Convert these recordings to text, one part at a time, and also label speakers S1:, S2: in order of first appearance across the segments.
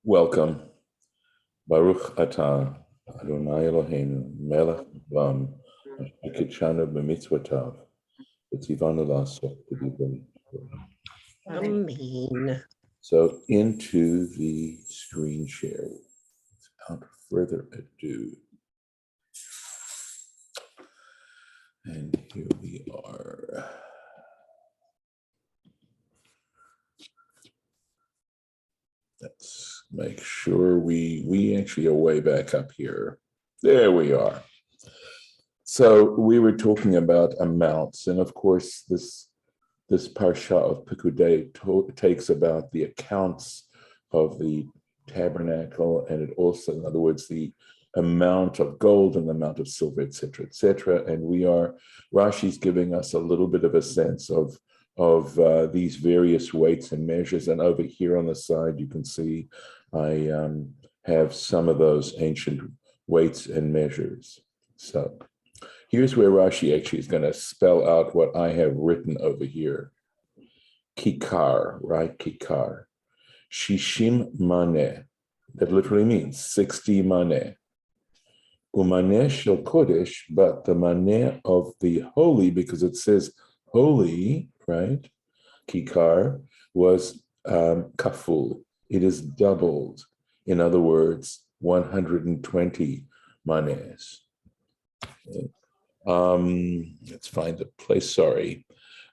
S1: Welcome. Baruch atah Adonai Eloheinu melech haolam asher kitshanu b'mitzvotav v'tzivanu la'asot b'divrei.
S2: Amen.
S1: So into the screen share without further ado. And here we are. Let's make sure we actually are way back up here. There we are. So we were talking about amounts, and of course this parsha of Pekudei takes about the accounts of the tabernacle, and it also, in other words, the amount of gold and the amount of silver, etc., etc. And Rashi's giving us a little bit of a sense of these various weights and measures. And over here on the side, you can see I have some of those ancient weights and measures. So here's where Rashi actually is going to spell out what I have written over here. Kikar, right? Kikar. Shishim maneh. That literally means 60 maneh. Umaneh shel kodesh, but the maneh of the holy, because it says holy, right? Kikar was kaful. It is doubled. In other words, 120 manehs. Let's find a place. Sorry.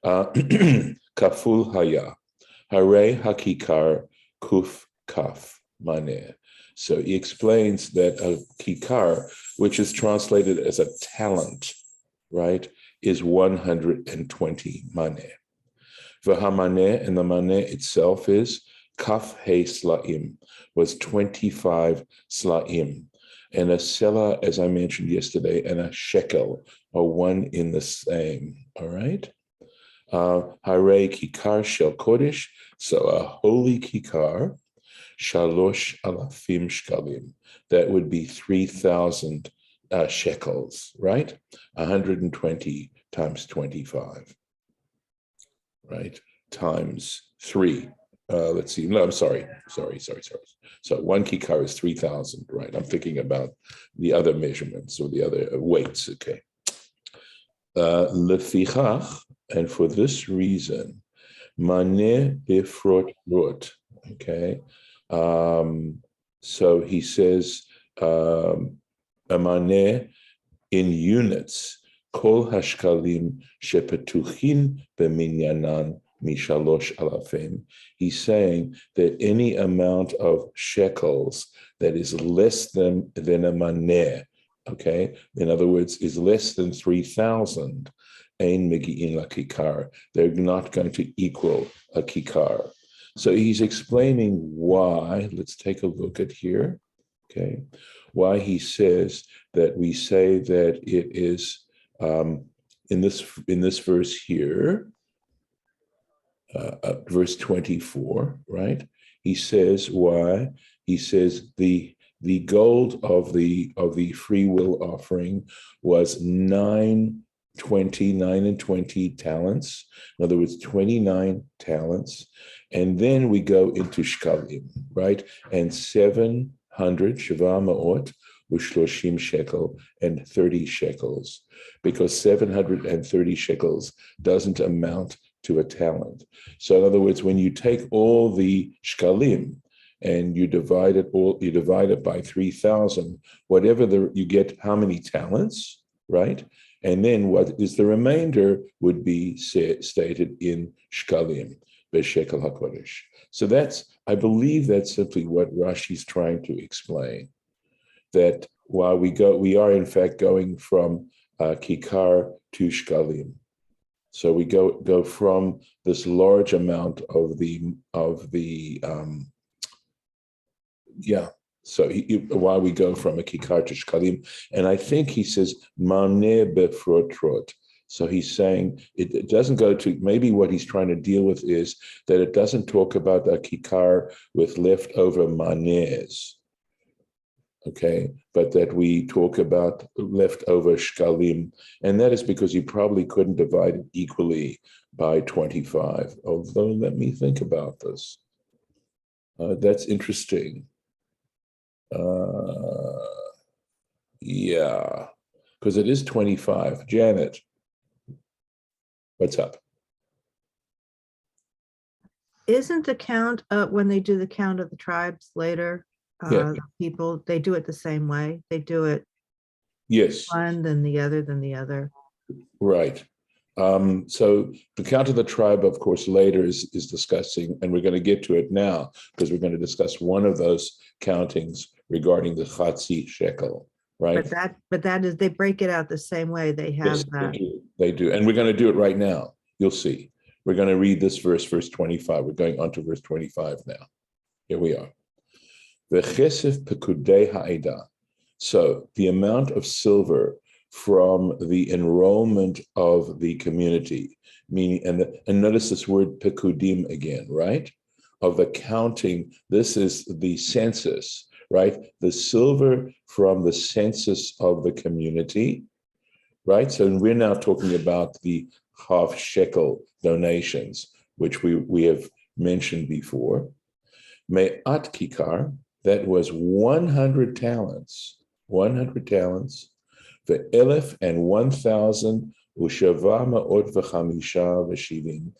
S1: Kaful haya. Hare hakikar kuf kaf maneh. So he explains that a kikar, which is translated as a talent, right, is 120 maneh. V'hamaneh, and the maneh itself is kaf he slaim, was 25 slaim. And a selah, as I mentioned yesterday, and a shekel are one in the same, all right? Hare kikar shel kodesh, so a holy kikar, shalosh alafim shkalim, that would be 3,000 shekels, right? 120 times 25, right? Times 3. Let's see. No, I'm sorry. So one kikar is 3,000, right? I'm thinking about the other measurements or the other weights, okay? Lefichach, and for this reason, maneh bifrot rot, okay? So he says, a maneh in units, kol hashkalim shepetuchin b'minyanan mishalosh alafim. He's saying that any amount of shekels that is less than a maneh, okay, in other words, is less than 3,000, ein megi'in la kikar. They're not going to equal a kikar. So he's explaining why. Let's take a look at here, okay, why he says that we say that it is in this verse here, verse 24, right? He says why. He says the gold of the free will offering was 9 and 20 talents. In other words, 29 talents. And then we go into shkalim, right? And 700 sheva ma'ot u'shloshim shekel and 30 shekels, because 730 shekels doesn't amount to a talent. So in other words, when you take all the shkalim and you divide it by 3,000, whatever you get, how many talents, right? And then what is the remainder would be stated in shkalim, beshekel hakodesh. So I believe that's simply what Rashi's trying to explain. That while we are in fact going from kikar to shkalim. So we go from this large amount of the So while we go from a kikar to shkalim, and I think he says maneh befrotrot. So he's saying it doesn't go to, maybe what he's trying to deal with is that it doesn't talk about a kikar with leftover manehs, okay, but that we talk about leftover shkalim, and that is because you probably couldn't divide it equally by 25. Although, let me think about this. That's interesting. Yeah, because it is 25. Janet, what's up?
S2: Isn't the count when they do the count of the tribes later,
S1: Yeah,
S2: people, they do it the same way. They do it
S1: yes,
S2: one, then the other.
S1: right. So the count of the tribe, of course, later is discussing, and we're going to get to it now because we're going to discuss one of those countings regarding the Chatzi shekel, right?
S2: But that is, they break it out the same way. They
S1: Yes,
S2: have
S1: they
S2: that.
S1: do. They do. And we're going to do it right now. You'll see. We're going to read this verse 25. We're going on to verse 25 now. Here we are. V'chesef pekudei ha'eda. So the amount of silver from the enrollment of the community, meaning, and notice this word pekudim again, right? Of the counting, this is the census, right? The silver from the census of the community, right? So we're now talking about the half shekel donations, which we have mentioned before. Me'at kikar, that was 100 talents, 100 talents, ve'elef and 1,000 u'shava ma'ot v'chamisha v'shivim,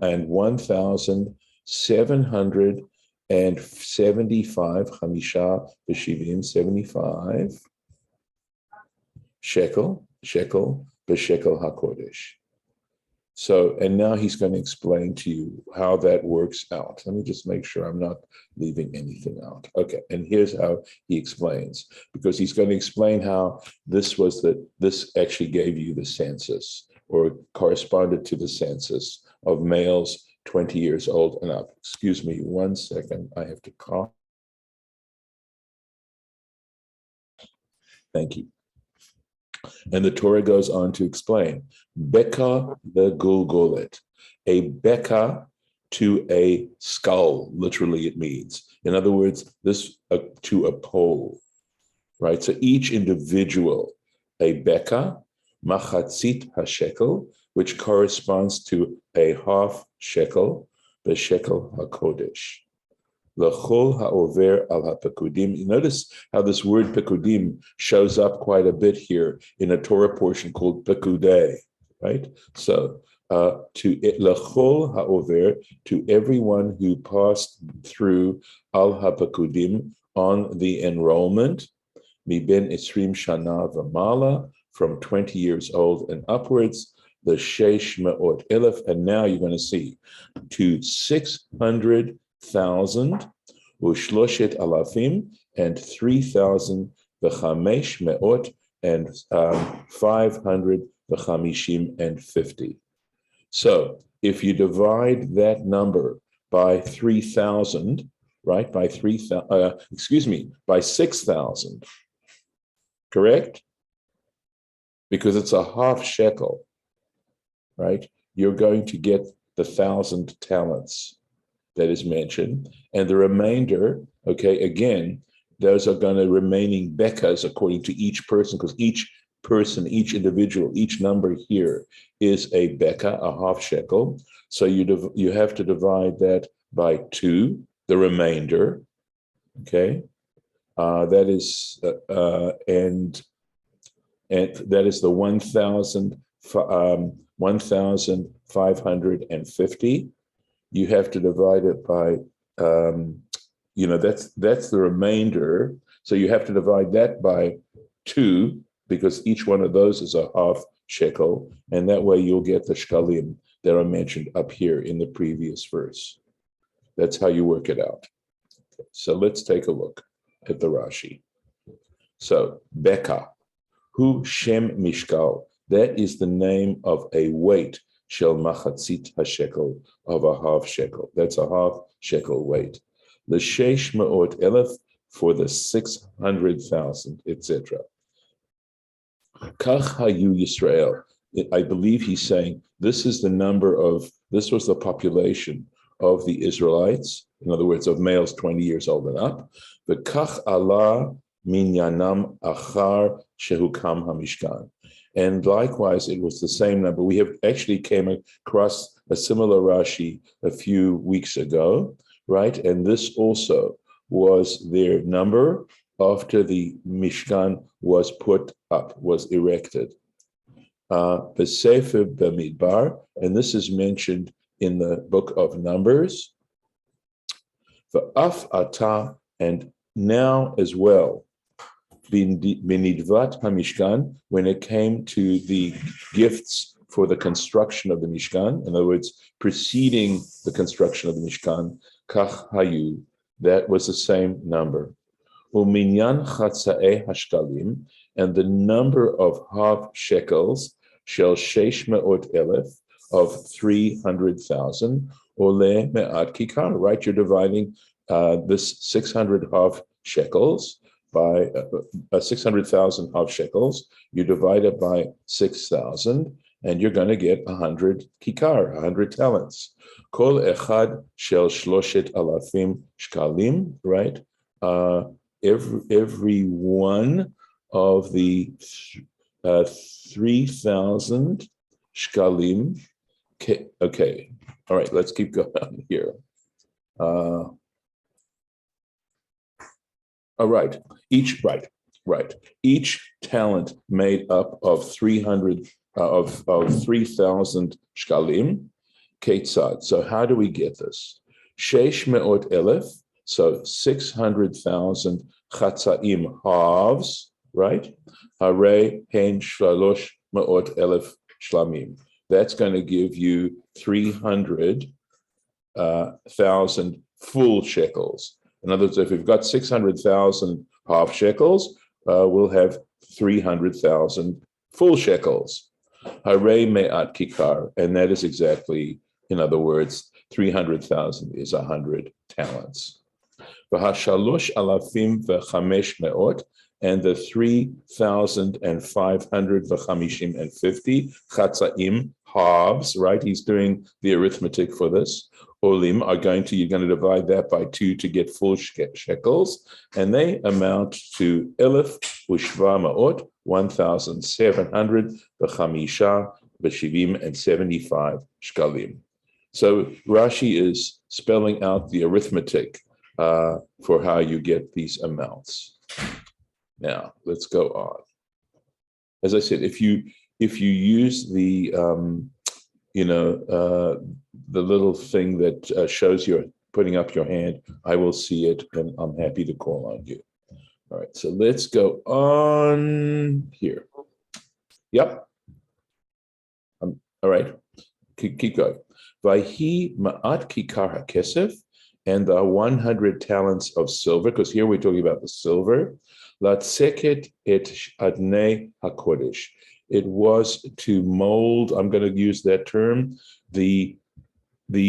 S1: and 1,775 chamisha v'shivim, 75 shekel b'shekel hakodesh. So, and now he's going to explain to you how that works out. Let me just make sure I'm not leaving anything out. Okay, and here's how he explains, because he's going to explain how this actually gave you the census, or corresponded to the census of males 20 years old and up. Excuse me 1 second, I have to cough. Thank you. And the Torah goes on to explain, Beka the Gulgulit, a Beka to a skull, literally it means. In other words, this to a pole, right? So each individual, a Beka, Machatzit HaShekel, which corresponds to a half shekel, the shekel HaKodesh. L'chol ha'over al ha'pekudim. You notice how this word pekudim shows up quite a bit here in a Torah portion called pekudei, right? So to l'chol ha'over, to everyone who passed through al ha'pekudim on the enrollment, miben esrim shana v'mala, from 20 years old and upwards, the sheish me'ot elef, and now you're going to see to 600,000 ushloshet alafim, and 3,000 v'chamesh me'ot, and 550. So if you divide that number by 3,000, right? By 6,000, correct? Because it's a half shekel, right? You're going to get the 1,000 talents that is mentioned, and the remainder, okay, again, those are going to remaining bekas according to each person, because each person, each individual, each number here is a beka, a half shekel. So you have to divide that by 2, the remainder, okay? That is and that is the 1,550. You have to divide it by, that's the remainder. So you have to divide that by 2, because each one of those is a half shekel, and that way you'll get the shkalim that are mentioned up here in the previous verse. That's how you work it out. Okay, so let's take a look at the Rashi. So Beka, Hu Shem Mishkal, that is the name of a weight, Shel Machatzit HaShekel, of a half shekel. That's a half shekel weight. The Sheish Me'ot Elef, for the 600,000, etc. Kach Hayu Yisrael. I believe he's saying this was the population of the Israelites, in other words, of males 20 years old and up. The Kach Allah Minyanam Achar Shehukam HaMishkan. And likewise, it was the same number. We have actually came across a similar Rashi a few weeks ago, right? And this also was their number after the Mishkan was put up, was erected. B'Sefer B'Midbar, and this is mentioned in the book of Numbers. V'af ata, and now as well, B'Nidvat HaMishkan, when it came to the gifts for the construction of the Mishkan, in other words, preceding the construction of the Mishkan, Kach Hayu, that was the same number. Uminyan Chatza'e Hashkalim, and the number of half shekels, Shel Sheish Me'ot Elef, of 300,000, Ole Me'at Kikar, right? You're dividing this 600 half shekels by 600,000 half shekels. You divide it by 6,000, and you're going to get 100 kikar, 100 talents. Kol echad shel shloshet alafim shkalim, right? Every one of the 3,000 shkalim. Okay, all right, let's keep going here. All right, each talent made up of 300 of 3,000 shkalim. Ketzad. So how do we get this? Sheish me'ot elef. So 600,000 chatzaim halves, right? Hare hen shalosh me'ot elef shlamim. That's going to give you 300,000 full shekels. In other words, if we've got 600,000 half shekels, we'll have 300,000 full shekels. Hare me'at kikar, and that is exactly, in other words, 300,000 is 100 talents. V'hashalosh alafim v'chamesh me'ot, and the 3,500 v'chamishim and 50 chatzaim halves, right? He's doing the arithmetic for this. Olim you're going to divide that by 2 to get full shekels, and they amount to elef ushva ma'ot, 1,700 v'chamisha v'shivim and 75 shkalim. So Rashi is spelling out the arithmetic for how you get these amounts. Now let's go on. As I said, if you use the the little thing that shows you're putting up your hand, I will see it, and I'm happy to call on you. All right, so let's go on here. Yep. All right, keep going. Vayhi ma'at kikar hakesef, and the 100 talents of silver, because here we're talking about the silver. Latzeket et adnei hakodesh. It was to mold, I'm going to use that term, the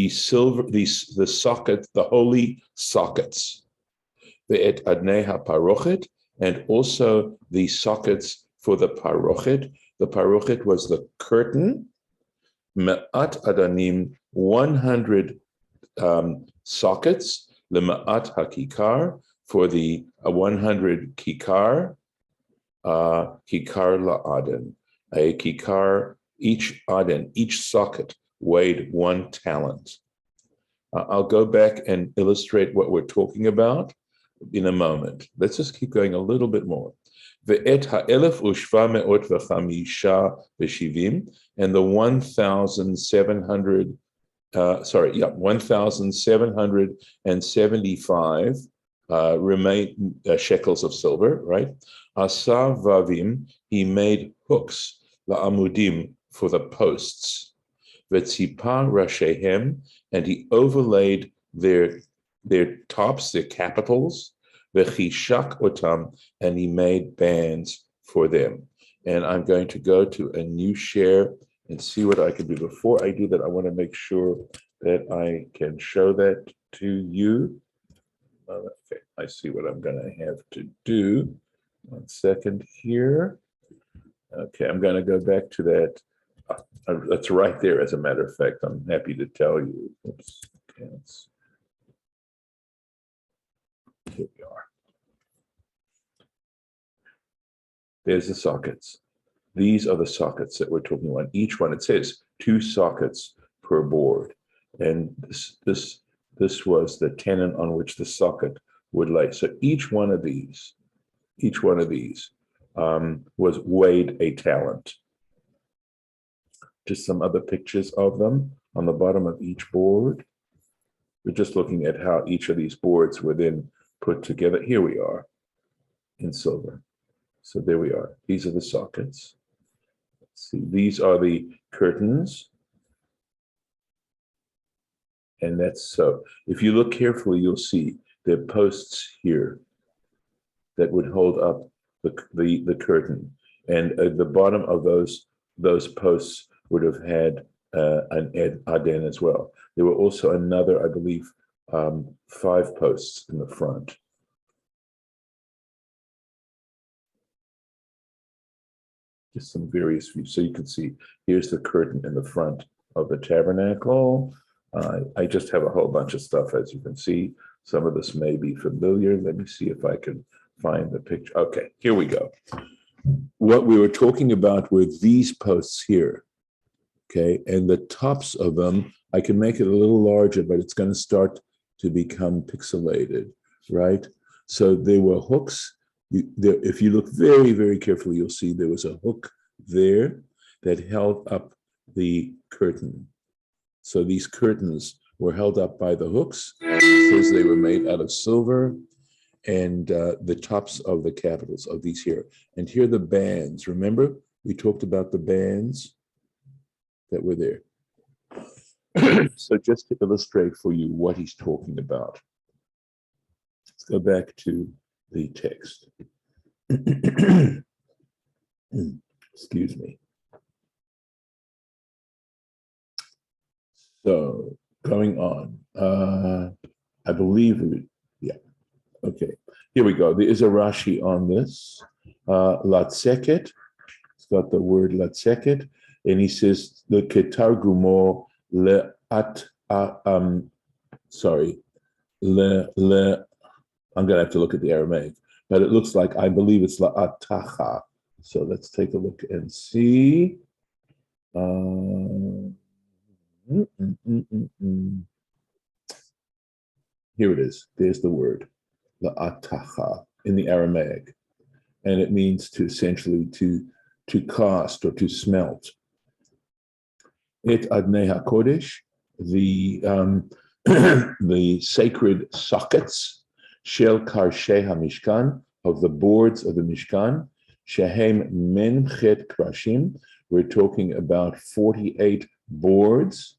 S1: silver, the socket, the holy sockets. The et adnei haparochet, and also the sockets for the parochet. The parochet was the curtain. Me'at adanim, 100 sockets. Le'ma'at hakikar, for the 100 kikar. Kikar la'aden. A kikar, each aden, each socket weighed 1 talent. I'll go back and illustrate what we're talking about in a moment. Let's just keep going a little bit more. Ve'et ha'elef ushva me'ot v'chamisha v'shivim, and the 1,700, 1,775 remain shekels of silver, right? Asa vavim, he made hooks, la'amudim, for the posts. V'tzipa rashehem, and he overlaid their tops, their capitals. V'chishak otam, and he made bands for them. And I'm going to go to a new share and see what I can do. Before I do that, I want to make sure that I can show that to you. Okay, I see what I'm going to have to do. 1 second here. Okay, I'm going to go back to that. That's right there, as a matter of fact. I'm happy to tell you. Oops, here we are. There's the sockets. These are the sockets that we're talking about. Each one, it says 2 sockets per board. And this was the tenon on which the socket would lay. So each one of these was weighed a talent. Just some other pictures of them on the bottom of each board. We're just looking at how each of these boards were then put together. Here we are in silver. So there we are. These are the sockets. Let's see, these are the curtains. And that's so. If you look carefully, you'll see there are posts here that would hold up the curtain. And at the bottom of those posts would have had an aden as well. There were also another, I believe, 5 posts in the front. Just some various views. So you can see, here's the curtain in the front of the tabernacle. I just have a whole bunch of stuff, as you can see. Some of this may be familiar. Let me see if I can find the picture. Okay, here we go. What we were talking about were these posts here, okay? And the tops of them, I can make it a little larger, but it's going to start to become pixelated, right? So there were hooks. If you look very, very carefully, you'll see there was a hook there that held up the curtain. So these curtains were held up by the hooks. It says they were made out of silver, and the tops of the capitals of these here. And here are the bands. Remember, we talked about the bands that were there. So just to illustrate for you what he's talking about, let's go back to the text. Excuse me. So going on, I believe, yeah, okay. Here we go. There is a Rashi on this. Latzeket. It's got the word latzeket, and he says the ketargumo leat. Sorry, le. I'm gonna have to look at the Aramaic, but it looks like, I believe it's la'atacha. So let's take a look and see. Here it is. There's the word, la'atacha, in the Aramaic, and it means to essentially to cast or to smelt. Et adnei hakodesh, the the sacred sockets, shel karshei hamishkan, of the boards of the Mishkan, shehem menchet krashim. We're talking about 48 boards.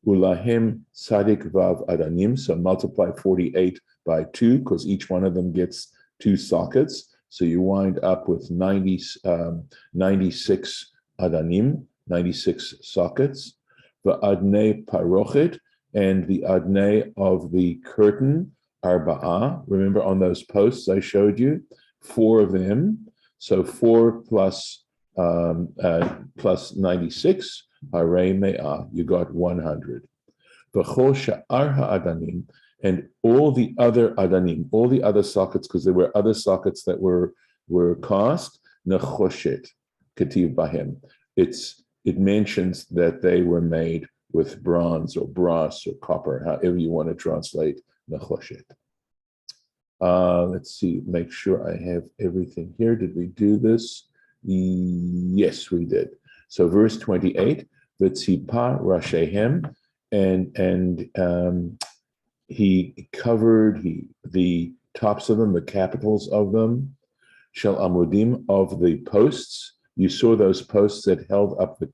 S1: Ulahem sadik vav adanim. So multiply 48 by 2, because each one of them gets 2 sockets. So you wind up with 96 adanim, 96 sockets. The adnei parochet, and the adnei of the curtain, arba'ah. Remember on those posts I showed you, 4 of them. So 4 plus 96, harei me'ah, you got 100. V'chol sha'ar ha'adanim, and all the other adanim, all the other sockets, because there were other sockets that were cast, nechoshet, ketiv bahem. It mentions that they were made with bronze or brass or copper, however you want to translate nechoshet. Let's see, make sure I have everything here. Did we do this? Yes, we did. So verse 28, v'tzipa rashehem, and he covered the tops of them, the capitals of them, shel amudim, of the posts. You saw those posts that held up the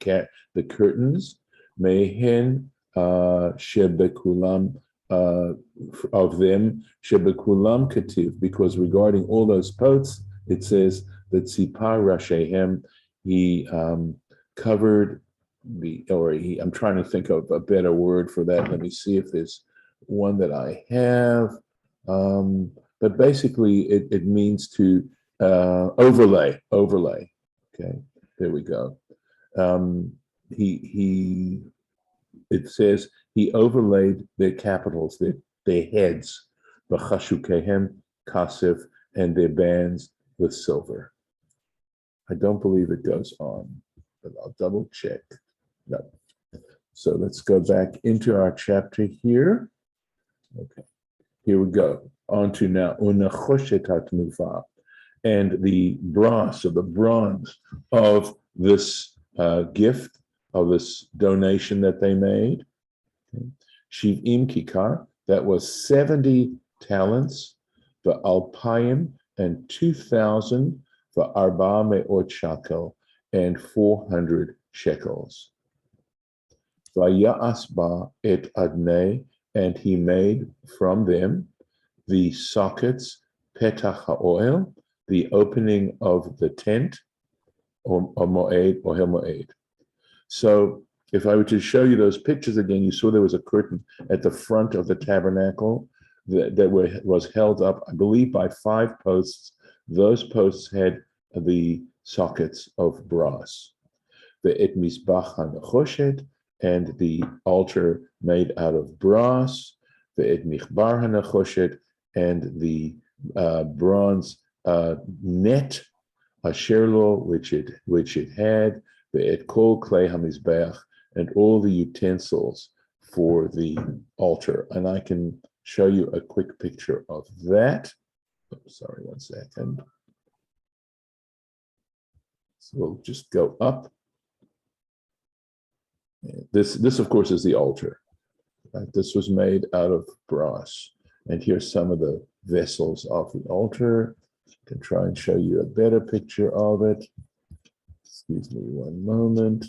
S1: curtains, mehen shebekulam, of them, shebekulam kativ, because regarding all those posts, it says that tzipar rashehem, he covered I'm trying to think of a better word for that. Let me see if there's one that I have. But basically it means to overlay. Okay, there we go. It says he overlaid their capitals, their heads, b'chashukehem kasif, and their bands with silver. I don't believe it goes on, but I'll double check. No. So let's go back into our chapter here. Okay, here we go. onto now unachoshet hatnufa, and the brass or the bronze of this gift, of this donation that they made. Shiv'im kikar, that was 70 talents, the alpayim, and 2,000, the arba me'ot shekel, and 400 shekels. Vaya'as ba et adnei, and he made from them the sockets, petach ha'oel, the opening of the tent, or moed, or moed. So if I were to show you those pictures again, you saw there was a curtain at the front of the tabernacle that was held up, I believe, by 5 posts. Those posts had the sockets of brass. The et mizbach hanechoshet, and the altar made out of brass. The et michbar hanechoshet, and the bronze net, asherlo, which it had. The et kol klei hamizbeach, and all the utensils for the altar. And I can show you a quick picture of that. Oh, sorry, one second. So we'll just go up. This of course, is the altar. Right? This was made out of brass. And here's some of the vessels of the altar. I can try and show you a better picture of it. Excuse me one moment.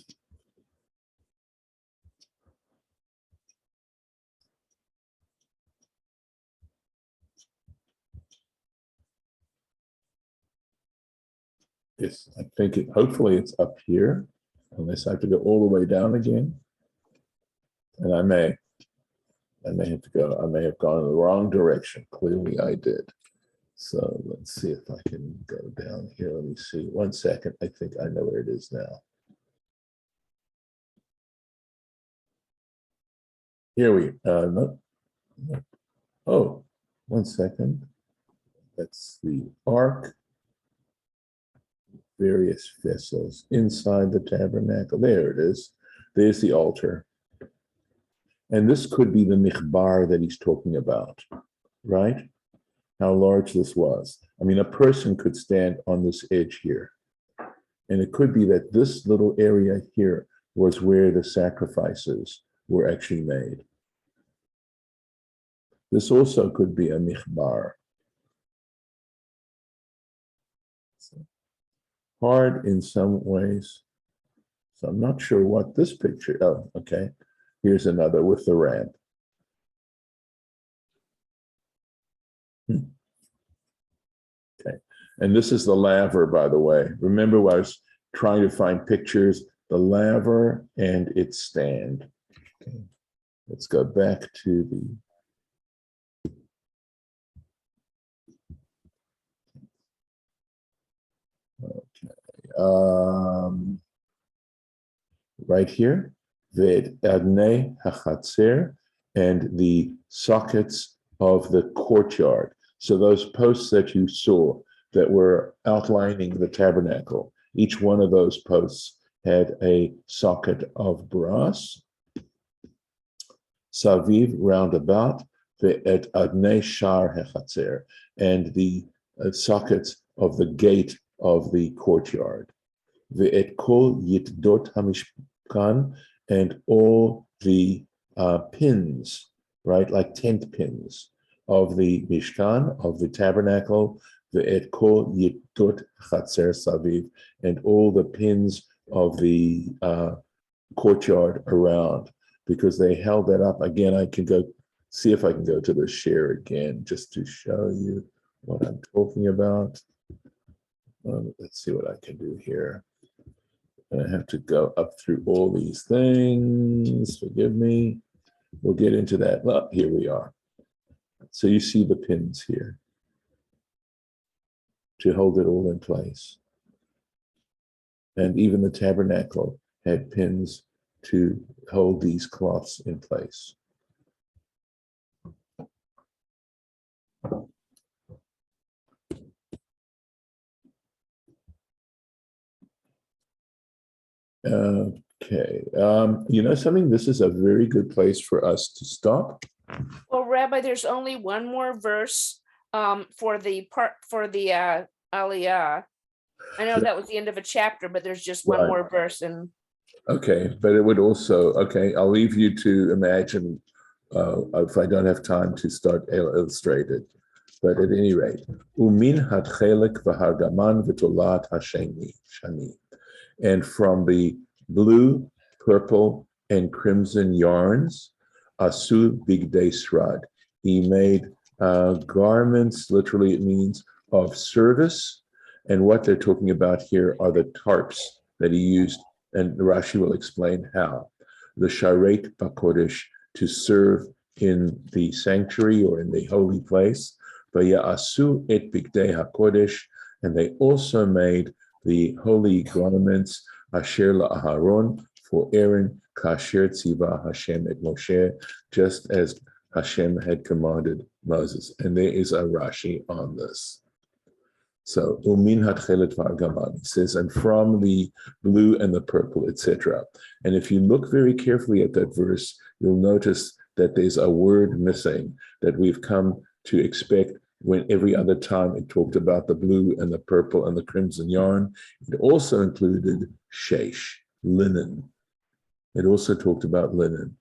S1: Yes, I think hopefully it's up here, unless I have to go all the way down again. And I may have to go, I may have gone in the wrong direction. Clearly I did. So let's see if I can go down here. Let me see. One second. I think I know where it is now. Here we no. Oh, one second. That's the ark. Various vessels inside the tabernacle. There it is. There's the altar. And this could be the michbar that he's talking about, right? How large this was. I mean, a person could stand on this edge here. And it could be that this little area here was where the sacrifices were actually made. This also could be a michbar. Hard in some ways. So I'm not sure what this picture, oh, okay. Here's another with the ramp. Okay, and this is the laver, by the way. Remember when I was trying to find pictures, the laver and its stand. Okay, let's go back to the right here, the adnei hachatzer, and the sockets of the courtyard. So those posts that you saw that were outlining the tabernacle, each one of those posts had a socket of brass. Saviv, roundabout, the et adnei shar hechatzer, and the sockets of the gate of the courtyard. The et kol yitdot hamishkan, and all the pins, right, like tent pins of the mishkan, of the tabernacle, the et kol yitdot chatzer saviv, and all the pins of the courtyard around, because they held that up. Again, I can go see if I can go to the share again, just to show you what I'm talking about. Let's see what I can do here. I have to go up through all these things. Forgive me. We'll get into that. Well, here we are. So you see the pins here to hold it all in place. And even the tabernacle had pins to hold these cloths in place. Okay, you know something? This is a very good place for us to stop.
S3: Well, Rabbi, there's only one more verse for the Aliyah. I know that was the end of a chapter, but there's just one
S1: Right.
S3: more verse, and
S1: Okay, but it would also, okay, I'll leave you to imagine if I don't have time to start illustrated. But at any rate, Umin hatchelik v'hargaman v'tolat hasheni shani. And from the blue, purple, and crimson yarns, asu bigdei srad. He made garments, literally it means of service. And what they're talking about here are the tarps that he used, and Rashi will explain how. The sharet bakodesh, to serve in the sanctuary or in the holy place. Vaya'asu et bigdei hakodesh, and they also made the holy garments asher la'aharon, for Aaron, kasher tziva Hashem et Moshe, just as Hashem had commanded Moses. And there is a Rashi on this. So umin hatchelet v'argaman, it says, and from the blue and the purple, etc. And if you look very carefully at that verse, you'll notice that there's a word missing that we've come to expect when every other time it talked about the blue and the purple and the crimson yarn. It also included shesh, linen. It also talked about linen.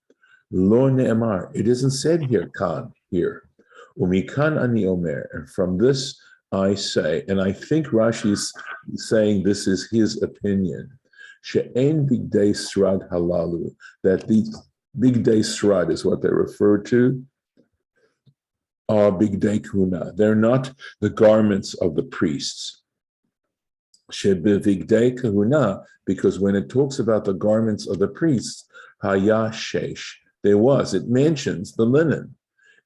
S1: Lo ne'emar, it isn't said here, kan, here. Umikan ani omer, and from this I say, and I think Rashi is saying this is his opinion, she'en bigdei srad halalu, that the bigdei srad is what they refer to, are bigdei kuna. They're not the garments of the priests. Shebivigdei kahuna, because when it talks about the garments of the priests, haya shesh, there was, it mentions the linen.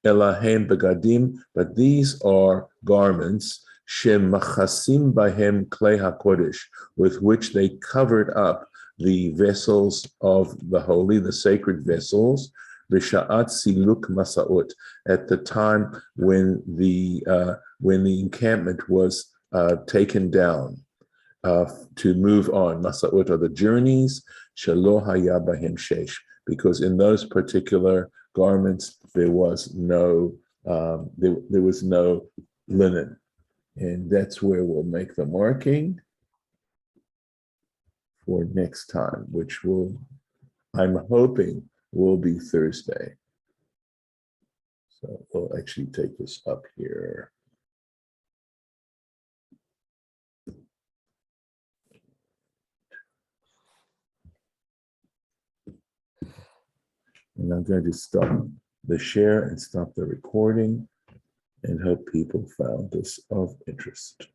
S1: Elahem begadim, but these are garments, shemachasim bahem klei hakodesh, with which they covered up the vessels of the holy, the sacred vessels, b'sha'at siluk masaot, at the time when the encampment was taken down to move on. Masaot are the journeys, shelo haya bahem shesh, because in those particular garments there was no linen, and that's where we'll make the marking for next time, which I'm hoping will be Thursday. So we'll actually take this up here. And I'm going to stop the share and stop the recording and hope people found this of interest.